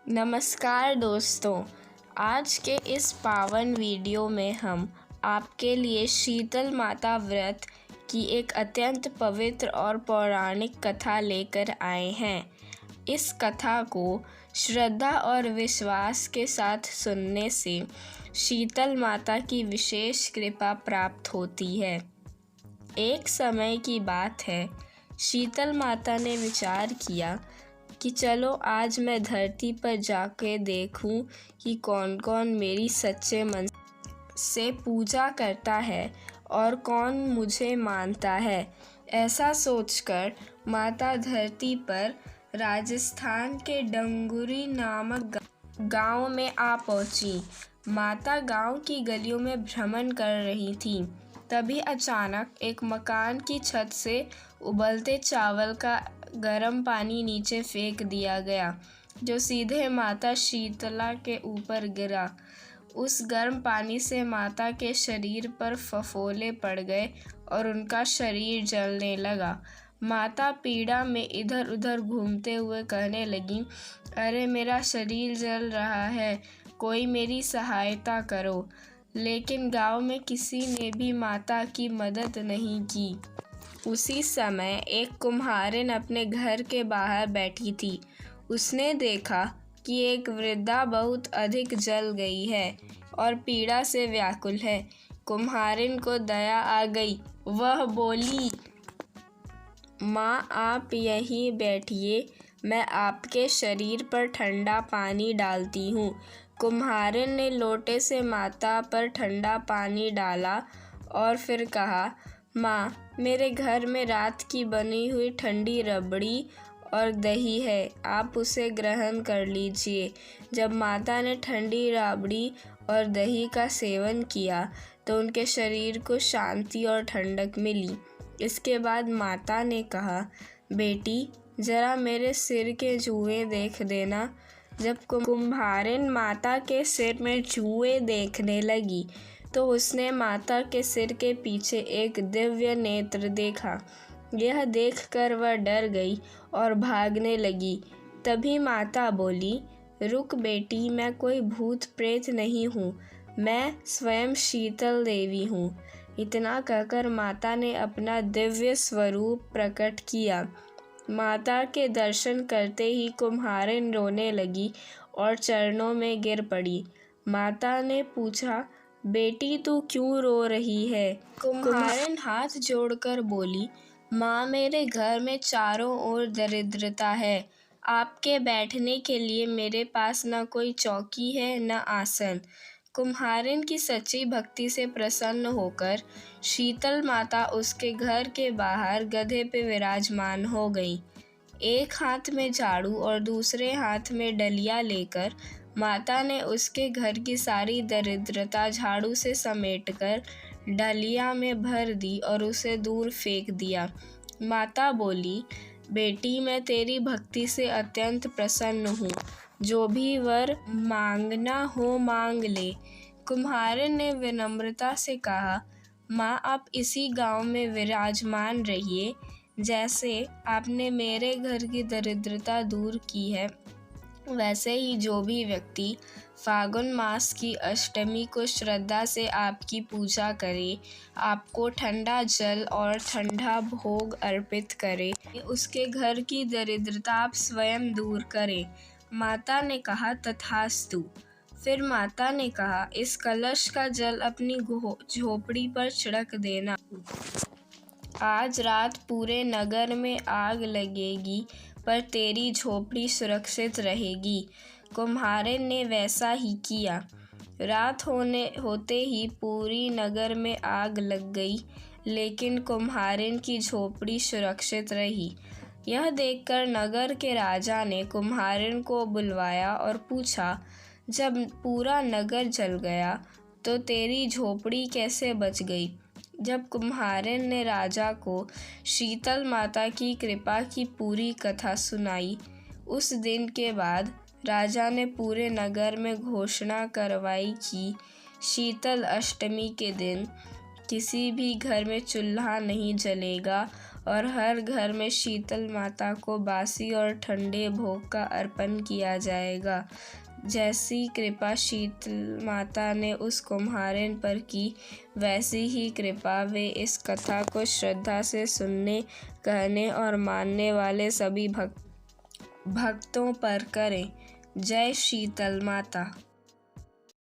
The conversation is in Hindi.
नमस्कार दोस्तों, आज के इस पावन वीडियो में हम आपके लिए शीतल माता व्रत की एक अत्यंत पवित्र और पौराणिक कथा लेकर आए हैं। इस कथा को श्रद्धा और विश्वास के साथ सुनने से शीतल माता की विशेष कृपा प्राप्त होती है। एक समय की बात है, शीतल माता ने विचार किया कि चलो आज मैं धरती पर जाके देखूं कि कौन कौन मेरी सच्चे मन से पूजा करता है और कौन मुझे मानता है। ऐसा सोचकर माता धरती पर राजस्थान के डंगुरी नामक गांव में आ पहुंची। माता गांव की गलियों में भ्रमण कर रही थी। तभी अचानक एक मकान की छत से उबलते चावल का गर्म पानी नीचे फेंक दिया गया, जो सीधे माता शीतला के ऊपर गिरा। उस गर्म पानी से माता के शरीर पर फफोले पड़ गए और उनका शरीर जलने लगा। माता पीड़ा में इधर उधर घूमते हुए कहने लगी, अरे मेरा शरीर जल रहा है, कोई मेरी सहायता करो। लेकिन गांव में किसी ने भी माता की मदद नहीं की। उसी समय एक कुम्हारिन अपने घर के बाहर बैठी थी। उसने देखा कि एक वृद्धा बहुत अधिक जल गई है और पीड़ा से व्याकुल है। कुम्हारिन को दया आ गई। वह बोली, माँ आप यहीं बैठिए, मैं आपके शरीर पर ठंडा पानी डालती हूँ। कुम्हारिन ने लोटे से माता पर ठंडा पानी डाला और फिर कहा, माँ मेरे घर में रात की बनी हुई ठंडी रबड़ी और दही है, आप उसे ग्रहण कर लीजिए। जब माता ने ठंडी रबड़ी और दही का सेवन किया तो उनके शरीर को शांति और ठंडक मिली। इसके बाद माता ने कहा, बेटी जरा मेरे सिर के जुएं देख देना। जब कुम्हारिन माता के सिर में जुएं देखने लगी तो उसने माता के सिर के पीछे एक दिव्य नेत्र देखा। यह देखकर वह डर गई और भागने लगी। तभी माता बोली, रुक बेटी, मैं कोई भूत प्रेत नहीं हूँ, मैं स्वयं शीतल देवी हूँ। इतना कहकर माता ने अपना दिव्य स्वरूप प्रकट किया। माता के दर्शन करते ही कुम्हारिन रोने लगी और चरणों में गिर पड़ी। माता ने पूछा, बेटी तू क्यों रो रही है? कुम्हारिन हाथ जोड़कर बोली, माँ मेरे घर में चारों ओर दरिद्रता है। आपके बैठने के लिए मेरे पास न कोई चौकी है न आसन। कुम्हारिन की सच्ची भक्ति से प्रसन्न होकर शीतल माता उसके घर के बाहर गधे पे विराजमान हो गई। एक हाथ में झाड़ू और दूसरे हाथ में डलिया लेकर माता ने उसके घर की सारी दरिद्रता झाड़ू से समेटकर डलिया में भर दी और उसे दूर फेंक दिया। माता बोली, बेटी मैं तेरी भक्ति से अत्यंत प्रसन्न हूँ, जो भी वर मांगना हो मांग ले। कुम्हारिन ने विनम्रता से कहा, माँ आप इसी गांव में विराजमान रहिए। जैसे आपने मेरे घर की दरिद्रता दूर की है, वैसे ही जो भी व्यक्ति फागुन मास की अष्टमी को श्रद्धा से आपकी पूजा करे, आपको ठंडा जल और ठंडा भोग अर्पित करे, उसके घर की दरिद्रता आप स्वयं दूर करें। माता ने कहा, तथास्तु। फिर माता ने कहा, इस कलश का जल अपनी झोपड़ी पर छिड़क देना। आज रात पूरे नगर में आग लगेगी पर तेरी झोपड़ी सुरक्षित रहेगी। कुम्हारिन ने वैसा ही किया। रात होते ही पूरी नगर में आग लग गई, लेकिन कुम्हारिन की झोपड़ी सुरक्षित रही। यह देखकर नगर के राजा ने कुम्हारिन को बुलवाया और पूछा, जब पूरा नगर जल गया तो तेरी झोपड़ी कैसे बच गई? जब कुम्हारिन ने राजा को शीतल माता की कृपा की पूरी कथा सुनाई, उस दिन के बाद राजा ने पूरे नगर में घोषणा करवाई कि शीतल अष्टमी के दिन किसी भी घर में चूल्हा नहीं जलेगा और हर घर में शीतल माता को बासी और ठंडे भोग का अर्पण किया जाएगा। जैसी कृपा शीतल माता ने उस कुम्हारिन पर की, वैसी ही कृपा वे इस कथा को श्रद्धा से सुनने, कहने और मानने वाले सभी भक्तों पर करें। जय शीतल माता।